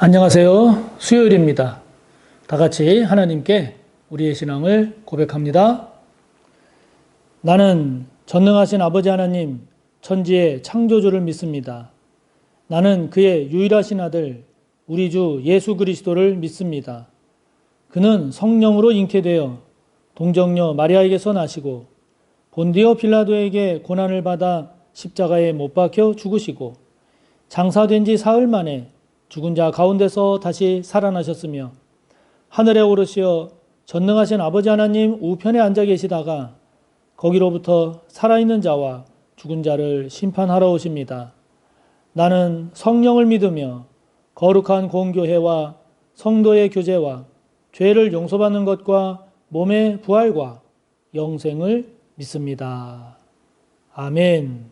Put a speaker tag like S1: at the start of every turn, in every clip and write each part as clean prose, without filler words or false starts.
S1: 안녕하세요. 수요일입니다. 다 같이 하나님께 우리의 신앙을 고백합니다. 나는 전능하신 아버지 하나님, 천지의 창조주를 믿습니다. 나는 그의 유일하신 아들, 우리 주 예수 그리스도를 믿습니다. 그는 성령으로 잉태되어 동정녀 마리아에게서 나시고 본디오 빌라도에게 고난을 받아 십자가에 못 박혀 죽으시고 장사된 지 사흘 만에 죽은 자 가운데서 다시 살아나셨으며 하늘에 오르시어 전능하신 아버지 하나님 우편에 앉아 계시다가 거기로부터 살아있는 자와 죽은 자를 심판하러 오십니다. 나는 성령을 믿으며 거룩한 공교회와 성도의 교제와 죄를 용서받는 것과 몸의 부활과 영생을 믿습니다. 아멘.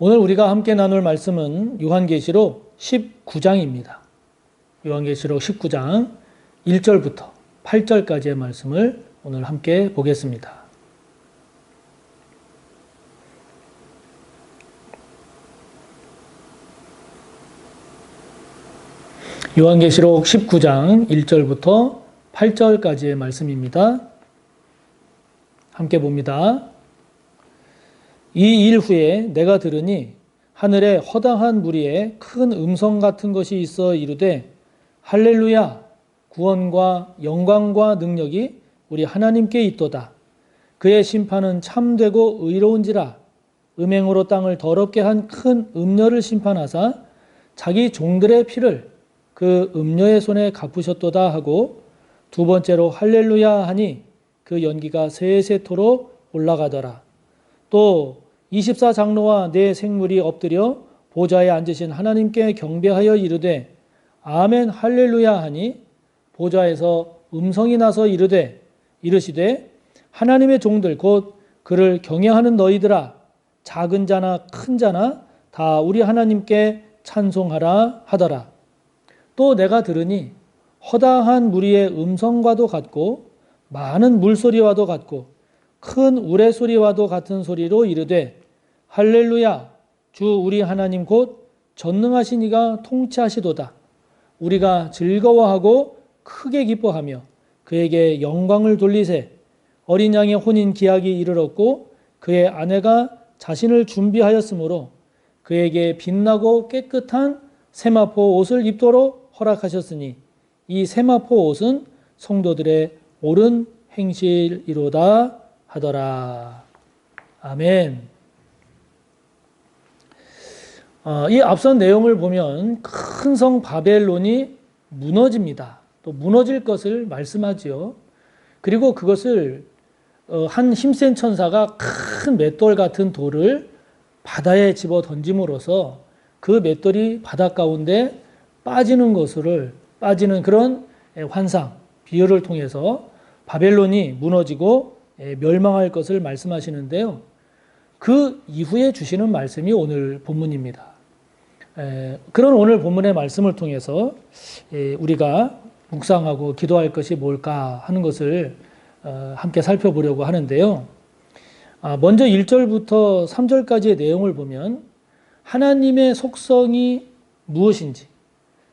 S1: 오늘 우리가 함께 나눌 말씀은 요한계시록 19장입니다. 요한계시록 19장 1절부터 8절까지의 말씀을 오늘 함께 보겠습니다. 요한계시록 19장 1절부터 8절까지의 말씀입니다. 함께 봅니다. 이 일 후에 내가 들으니 하늘에 허다한 무리에 큰 음성 같은 것이 있어 이르되 할렐루야 구원과 영광과 능력이 우리 하나님께 있도다. 그의 심판은 참되고 의로운지라. 음행으로 땅을 더럽게 한 큰 음녀를 심판하사 자기 종들의 피를 그 음녀의 손에 갚으셨도다 하고 두 번째로 할렐루야 하니 그 연기가 세세토록 올라가더라. 또 24장로와 네 생물이 엎드려 보좌에 앉으신 하나님께 경배하여 이르되 아멘 할렐루야 하니 보좌에서 음성이 나서 이르시되 하나님의 종들 곧 그를 경외하는 너희들아 작은 자나 큰 자나 다 우리 하나님께 찬송하라 하더라. 또 내가 들으니 허다한 무리의 음성과도 같고 많은 물소리와도 같고 큰 우레소리와도 같은 소리로 이르되 할렐루야 주 우리 하나님 곧 전능하신 이가 통치하시도다. 우리가 즐거워하고 크게 기뻐하며 그에게 영광을 돌리세. 어린 양의 혼인 기약이 이르렀고 그의 아내가 자신을 준비하였으므로 그에게 빛나고 깨끗한 세마포 옷을 입도록 허락하셨으니 이 세마포 옷은 성도들의 옳은 행실이로다 하더라. 아멘. 이 앞선 내용을 보면 큰 성 바벨론이 무너집니다. 또 무너질 것을 말씀하지요. 그리고 그것을 한 힘센 천사가 큰 맷돌 같은 돌을 바다에 집어 던짐으로써 그 맷돌이 바다 가운데 빠지는 그런 환상, 비유를 통해서 바벨론이 무너지고 멸망할 것을 말씀하시는데요. 그 이후에 주시는 말씀이 오늘 본문입니다. 그런 오늘 본문의 말씀을 통해서 우리가 묵상하고 기도할 것이 뭘까 하는 것을 함께 살펴보려고 하는데요. 먼저 1절부터 3절까지의 내용을 보면 하나님의 속성이 무엇인지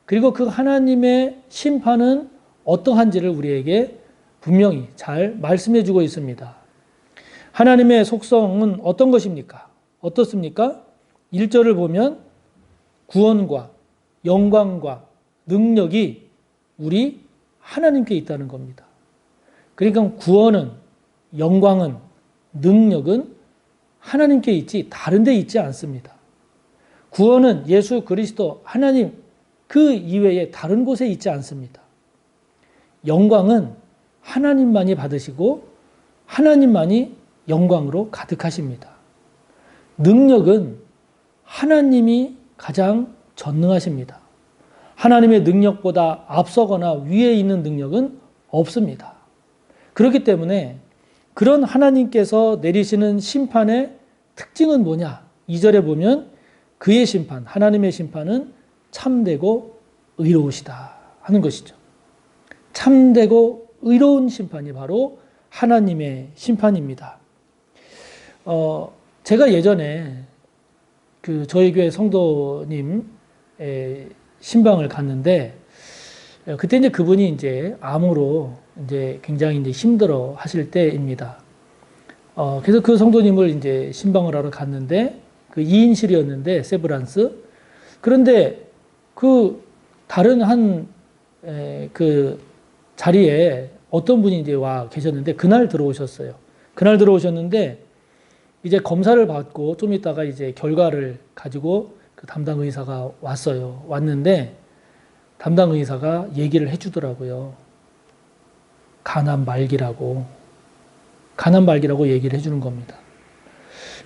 S1: 그리고 그 하나님의 심판은 어떠한지를 우리에게 분명히 잘 말씀해 주고 있습니다. 하나님의 속성은 어떤 것입니까? 어떻습니까? 1절을 보면 구원과 영광과 능력이 우리 하나님께 있다는 겁니다. 그러니까 구원은, 영광은, 능력은 하나님께 있지 다른 데 있지 않습니다. 구원은 예수 그리스도 하나님 그 이외에 다른 곳에 있지 않습니다. 영광은 하나님만이 받으시고 하나님만이 영광으로 가득하십니다. 능력은 하나님이 가장 전능하십니다. 하나님의 능력보다 앞서거나 위에 있는 능력은 없습니다. 그렇기 때문에 그런 하나님께서 내리시는 심판의 특징은 뭐냐? 2절에 보면 그의 심판, 하나님의 심판은 참되고 의로우시다 하는 것이죠. 참되고 의로운 심판이 바로 하나님의 심판입니다. 제가 예전에 저희 교회 성도님 신방을 갔는데 그때 이제 그분이 이제 암으로 이제 굉장히 이제 힘들어 하실 때입니다. 그래서 그 성도님을 이제 신방을 하러 갔는데 그 2인실이었는데 세브란스. 그런데 그 다른 그 자리에 어떤 분이 이제 와 계셨는데 그날 들어오셨어요. 그날 들어오셨는데 이제 검사를 받고 좀 있다가 이제 결과를 가지고 그 담당 의사가 왔어요. 왔는데 담당 의사가 얘기를 해주더라고요. 간암 말기라고 얘기를 해주는 겁니다.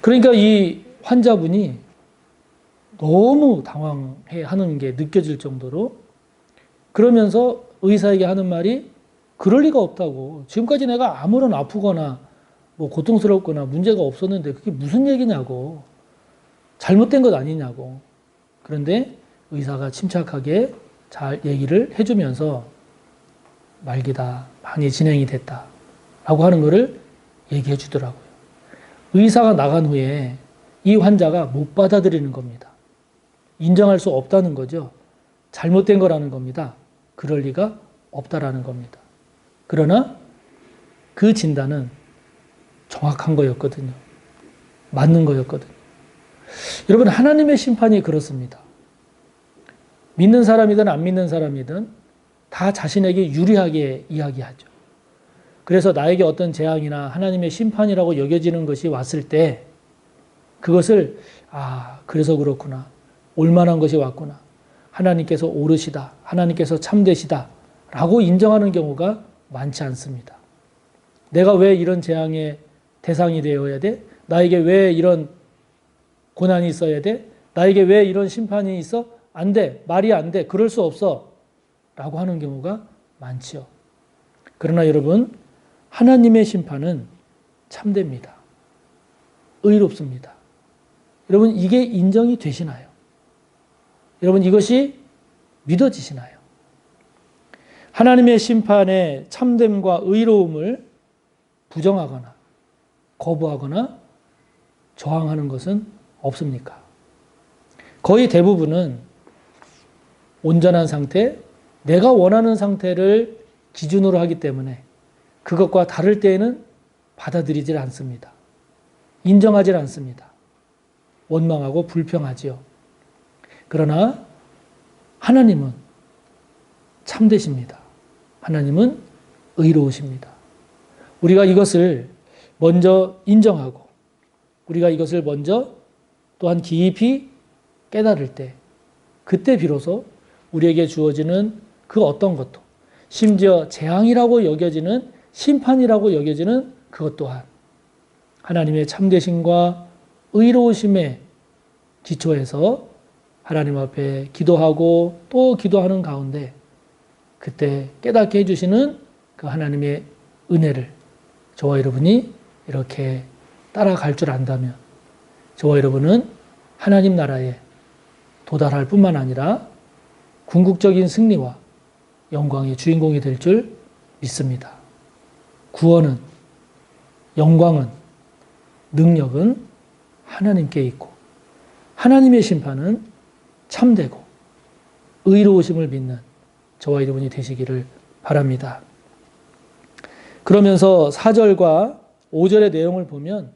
S1: 그러니까 이 환자분이 너무 당황해 하는 게 느껴질 정도로 그러면서 의사에게 하는 말이 그럴 리가 없다고. 지금까지 내가 아무런 아프거나 뭐 고통스럽거나 문제가 없었는데 그게 무슨 얘기냐고. 잘못된 것 아니냐고. 그런데 의사가 침착하게 잘 얘기를 해주면서 말기다. 많이 진행이 됐다. 라고 하는 것을 얘기해 주더라고요. 의사가 나간 후에 이 환자가 못 받아들이는 겁니다. 인정할 수 없다는 거죠. 잘못된 거라는 겁니다. 그럴 리가 없다라는 겁니다. 그러나 그 진단은 정확한 거였거든요. 맞는 거였거든요. 여러분, 하나님의 심판이 그렇습니다. 믿는 사람이든 안 믿는 사람이든 다 자신에게 유리하게 이야기하죠. 그래서 나에게 어떤 재앙이나 하나님의 심판이라고 여겨지는 것이 왔을 때 그것을 그래서 그렇구나. 올만한 것이 왔구나. 하나님께서 옳으시다. 하나님께서 참되시다. 라고 인정하는 경우가 많지 않습니다. 내가 왜 이런 재앙의 대상이 되어야 돼? 나에게 왜 이런 고난이 있어야 돼? 나에게 왜 이런 심판이 있어? 안 돼. 말이 안 돼. 그럴 수 없어. 라고 하는 경우가 많지요. 그러나 여러분, 하나님의 심판은 참됩니다. 의롭습니다. 여러분, 이게 인정이 되시나요? 여러분, 이것이 믿어지시나요? 하나님의 심판의 참됨과 의로움을 부정하거나 거부하거나 저항하는 것은 없습니까? 거의 대부분은 온전한 상태, 내가 원하는 상태를 기준으로 하기 때문에 그것과 다를 때에는 받아들이질 않습니다. 인정하질 않습니다. 원망하고 불평하지요. 그러나 하나님은 참되십니다. 하나님은 의로우십니다. 우리가 이것을 먼저 인정하고 우리가 이것을 먼저 또한 깊이 깨달을 때 그때 비로소 우리에게 주어지는 그 어떤 것도 심지어 재앙이라고 여겨지는 심판이라고 여겨지는 그것 또한 하나님의 참되심과 의로우심에 기초해서 하나님 앞에 기도하고 또 기도하는 가운데 그때 깨닫게 해주시는 그 하나님의 은혜를 저와 여러분이 이렇게 따라갈 줄 안다면 저와 여러분은 하나님 나라에 도달할 뿐만 아니라 궁극적인 승리와 영광의 주인공이 될 줄 믿습니다. 구원은, 영광은, 능력은 하나님께 있고 하나님의 심판은 참되고 의로우심을 믿는 저와 여러분이 되시기를 바랍니다. 그러면서 4절과 5절의 내용을 보면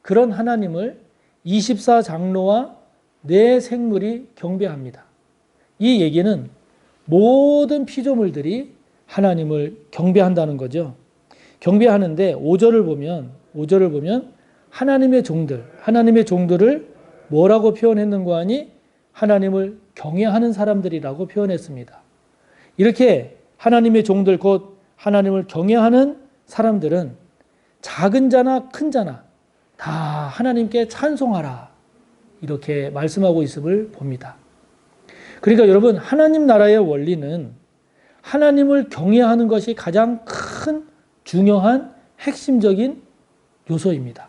S1: 그런 하나님을 24장로와 네 생물이 경배합니다. 이 얘기는 모든 피조물들이 하나님을 경배한다는 거죠. 경배하는데 5절을 보면 하나님의 종들을 뭐라고 표현했는가 하니 하나님을 경외하는 사람들이라고 표현했습니다. 이렇게 하나님의 종들 곧 하나님을 경외하는 사람들은 작은 자나 큰 자나 다 하나님께 찬송하라 이렇게 말씀하고 있음을 봅니다. 그러니까 여러분 하나님 나라의 원리는 하나님을 경외하는 것이 가장 큰 중요한 핵심적인 요소입니다.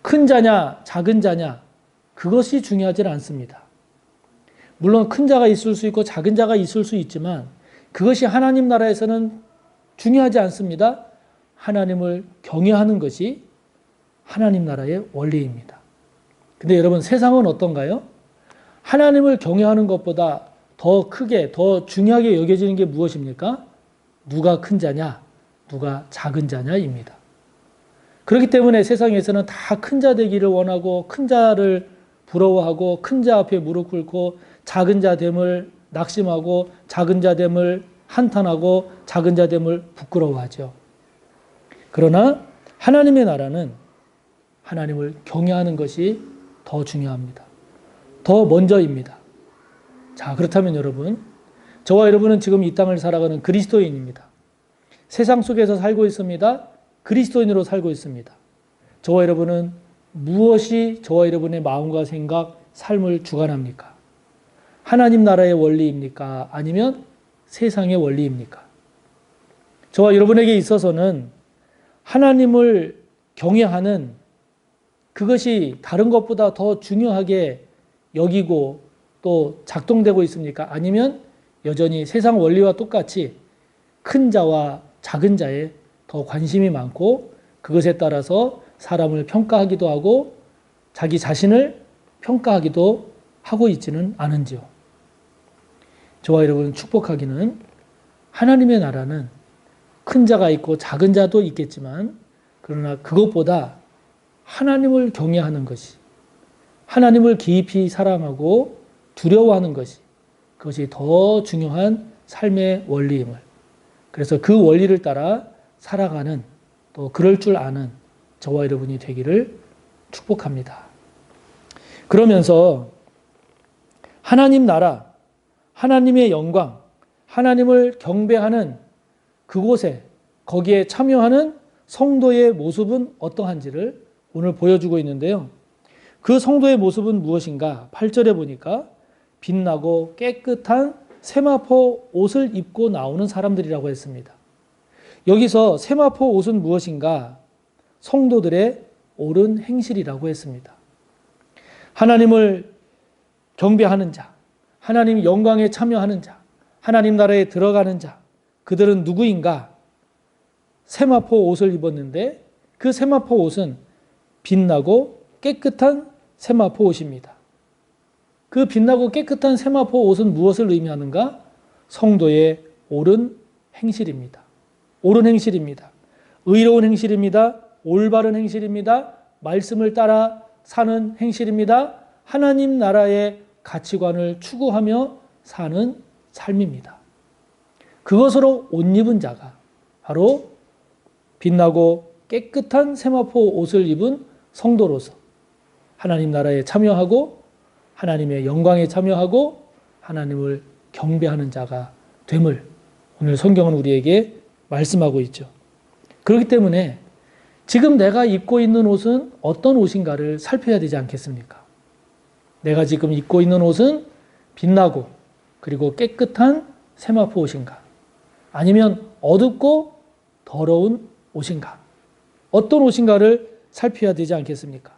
S1: 큰 자냐 작은 자냐 그것이 중요하지 않습니다. 물론 큰 자가 있을 수 있고 작은 자가 있을 수 있지만 그것이 하나님 나라에서는 중요하지 않습니다. 하나님을 경외하는 것이 하나님 나라의 원리입니다. 근데 여러분 세상은 어떤가요? 하나님을 경외하는 것보다 더 크게, 더 중요하게 여겨지는 게 무엇입니까? 누가 큰 자냐, 누가 작은 자냐입니다. 그렇기 때문에 세상에서는 다 큰 자 되기를 원하고 큰 자를 부러워하고 큰 자 앞에 무릎 꿇고 작은 자 됨을 낙심하고 작은 자 됨을 한탄하고 작은 자 됨을 부끄러워하죠. 그러나 하나님의 나라는 하나님을 경외하는 것이 더 중요합니다. 더 먼저입니다. 자, 그렇다면 여러분, 저와 여러분은 지금 이 땅을 살아가는 그리스도인입니다. 세상 속에서 살고 있습니다. 그리스도인으로 살고 있습니다. 저와 여러분은 무엇이 저와 여러분의 마음과 생각, 삶을 주관합니까? 하나님 나라의 원리입니까? 아니면 세상의 원리입니까? 저와 여러분에게 있어서는 하나님을 경외하는 그것이 다른 것보다 더 중요하게 여기고 또 작동되고 있습니까? 아니면 여전히 세상 원리와 똑같이 큰 자와 작은 자에 더 관심이 많고 그것에 따라서 사람을 평가하기도 하고 자기 자신을 평가하기도 하고 있지는 않은지요. 저와 여러분 축복하기는 하나님의 나라는 큰 자가 있고 작은 자도 있겠지만 그러나 그것보다 하나님을 경외하는 것이 하나님을 깊이 사랑하고 두려워하는 것이 그것이 더 중요한 삶의 원리임을 그래서 그 원리를 따라 살아가는 또 그럴 줄 아는 저와 여러분이 되기를 축복합니다. 그러면서 하나님 나라, 하나님의 영광, 하나님을 경배하는 그곳에 거기에 참여하는 성도의 모습은 어떠한지를 오늘 보여주고 있는데요. 그 성도의 모습은 무엇인가? 8절에 보니까 빛나고 깨끗한 세마포 옷을 입고 나오는 사람들이라고 했습니다. 여기서 세마포 옷은 무엇인가? 성도들의 옳은 행실이라고 했습니다. 하나님을 경배하는 자, 하나님 영광에 참여하는 자, 하나님 나라에 들어가는 자, 그들은 누구인가? 세마포 옷을 입었는데 그 세마포 옷은 빛나고 깨끗한 세마포 옷입니다. 그 빛나고 깨끗한 세마포 옷은 무엇을 의미하는가? 성도의 옳은 행실입니다. 옳은 행실입니다. 의로운 행실입니다. 올바른 행실입니다. 말씀을 따라 사는 행실입니다. 하나님 나라의 가치관을 추구하며 사는 삶입니다. 그것으로 옷 입은 자가 바로 빛나고 깨끗한 세마포 옷을 입은 성도로서 하나님 나라에 참여하고 하나님의 영광에 참여하고 하나님을 경배하는 자가 됨을 오늘 성경은 우리에게 말씀하고 있죠. 그렇기 때문에 지금 내가 입고 있는 옷은 어떤 옷인가를 살펴야 되지 않겠습니까? 내가 지금 입고 있는 옷은 빛나고 그리고 깨끗한 세마포 옷인가? 아니면 어둡고 더러운 옷인가? 어떤 옷인가를 살펴야 되지 않겠습니까?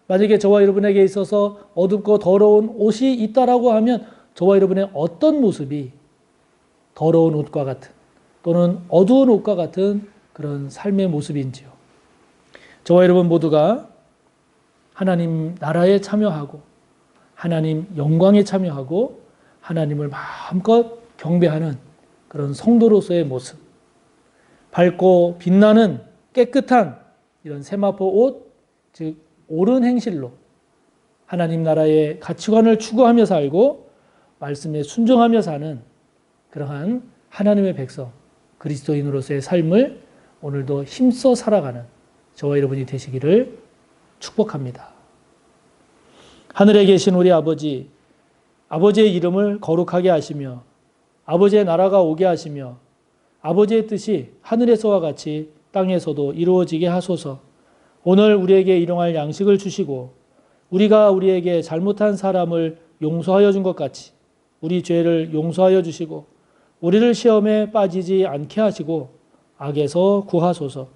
S1: 만약에 저와 여러분에게 있어서 어둡고 더러운 옷이 있다라고 하면 저와 여러분의 어떤 모습이 더러운 옷과 같은 또는 어두운 옷과 같은 그런 삶의 모습인지요. 저와 여러분 모두가 하나님 나라에 참여하고 하나님 영광에 참여하고 하나님을 마음껏 경배하는 그런 성도로서의 모습, 밝고 빛나는 깨끗한 이런 세마포 옷, 즉 옳은 행실로 하나님 나라의 가치관을 추구하며 살고 말씀에 순종하며 사는 그러한 하나님의 백성, 그리스도인으로서의 삶을 오늘도 힘써 살아가는 저와 여러분이 되시기를 축복합니다. 하늘에 계신 우리 아버지, 아버지의 이름을 거룩하게 하시며 아버지의 나라가 오게 하시며 아버지의 뜻이 하늘에서와 같이 땅에서도 이루어지게 하소서. 오늘 우리에게 일용할 양식을 주시고 우리가 우리에게 잘못한 사람을 용서하여 준 것 같이 우리 죄를 용서하여 주시고 우리를 시험에 빠지지 않게 하시고 악에서 구하소서.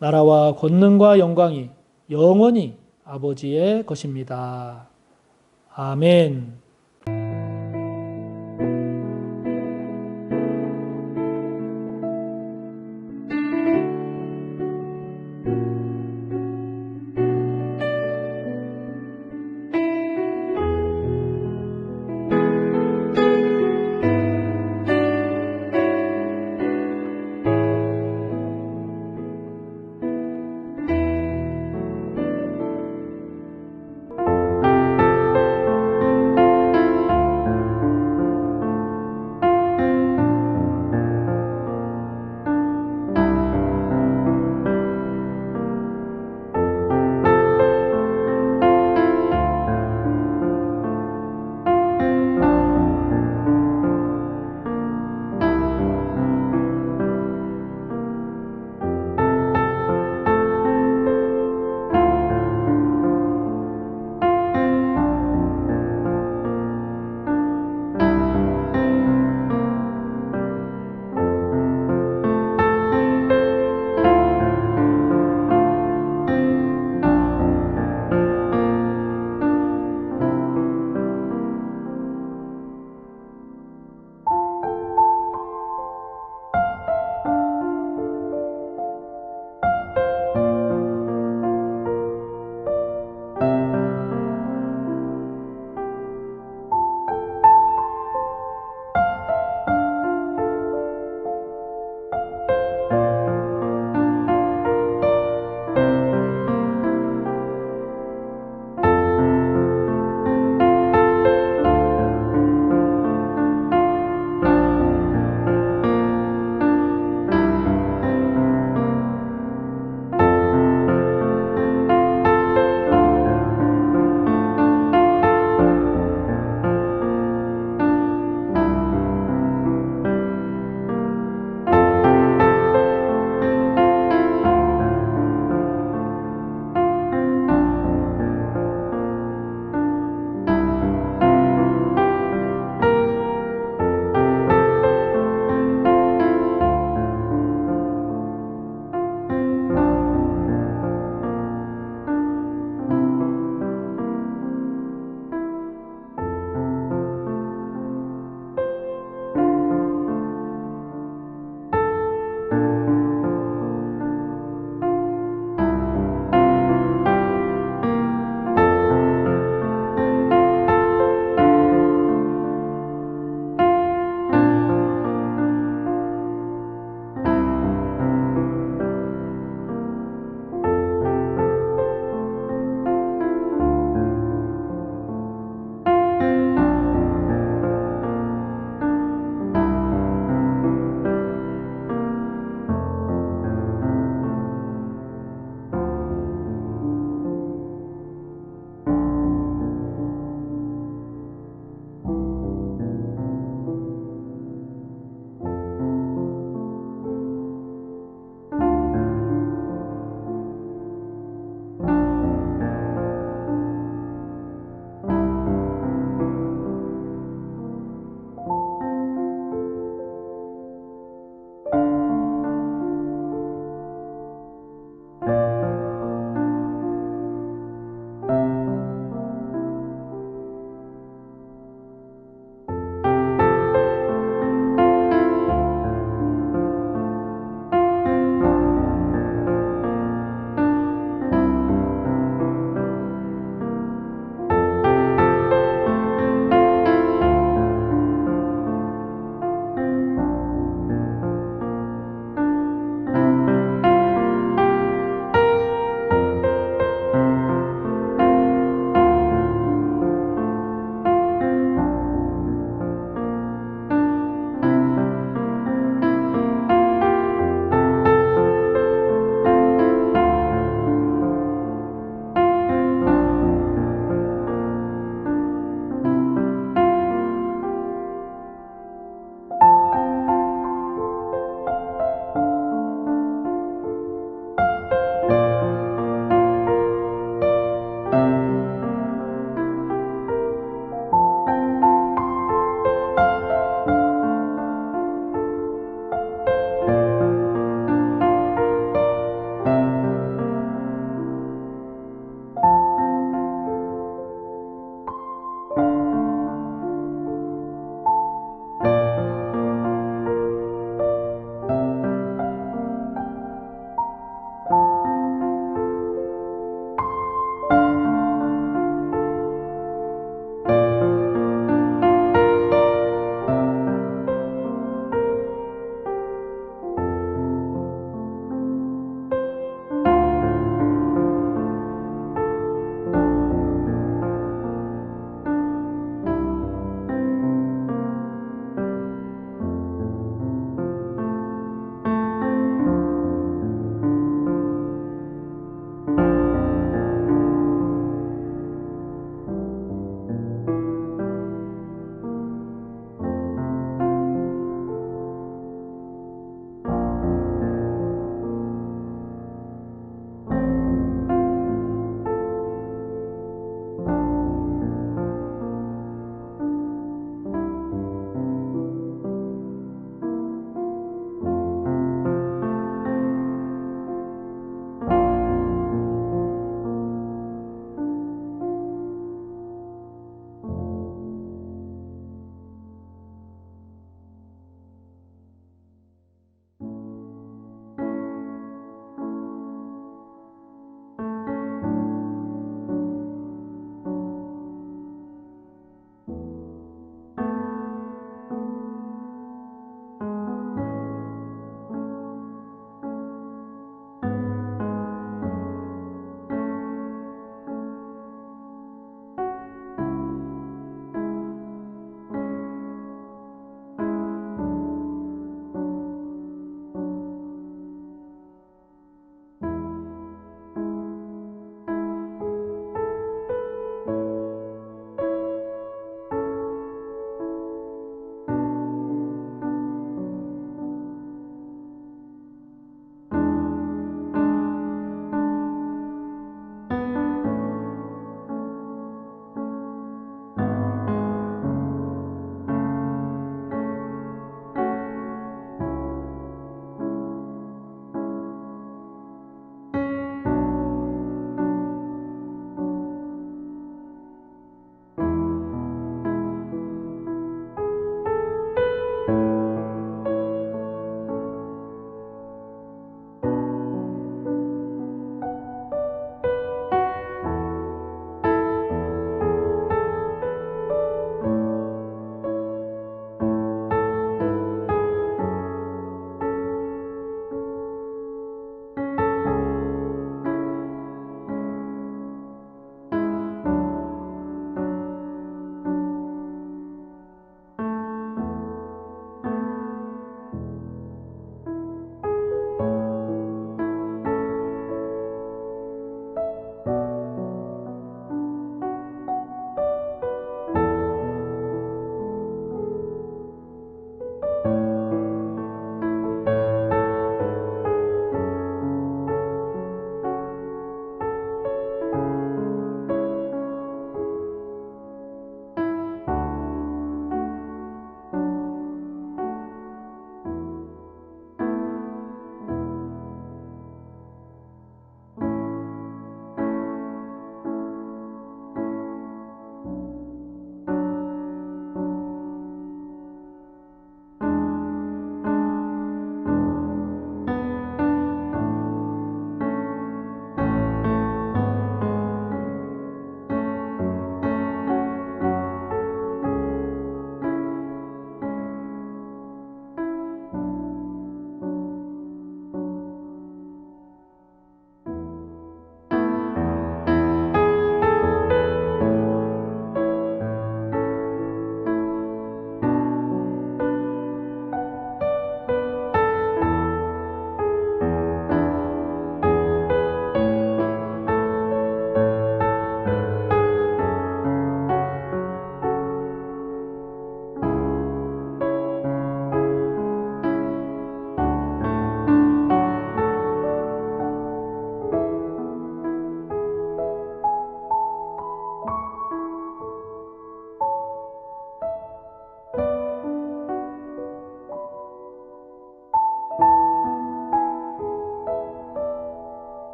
S1: 나라와 권능과 영광이 영원히 아버지의 것입니다. 아멘.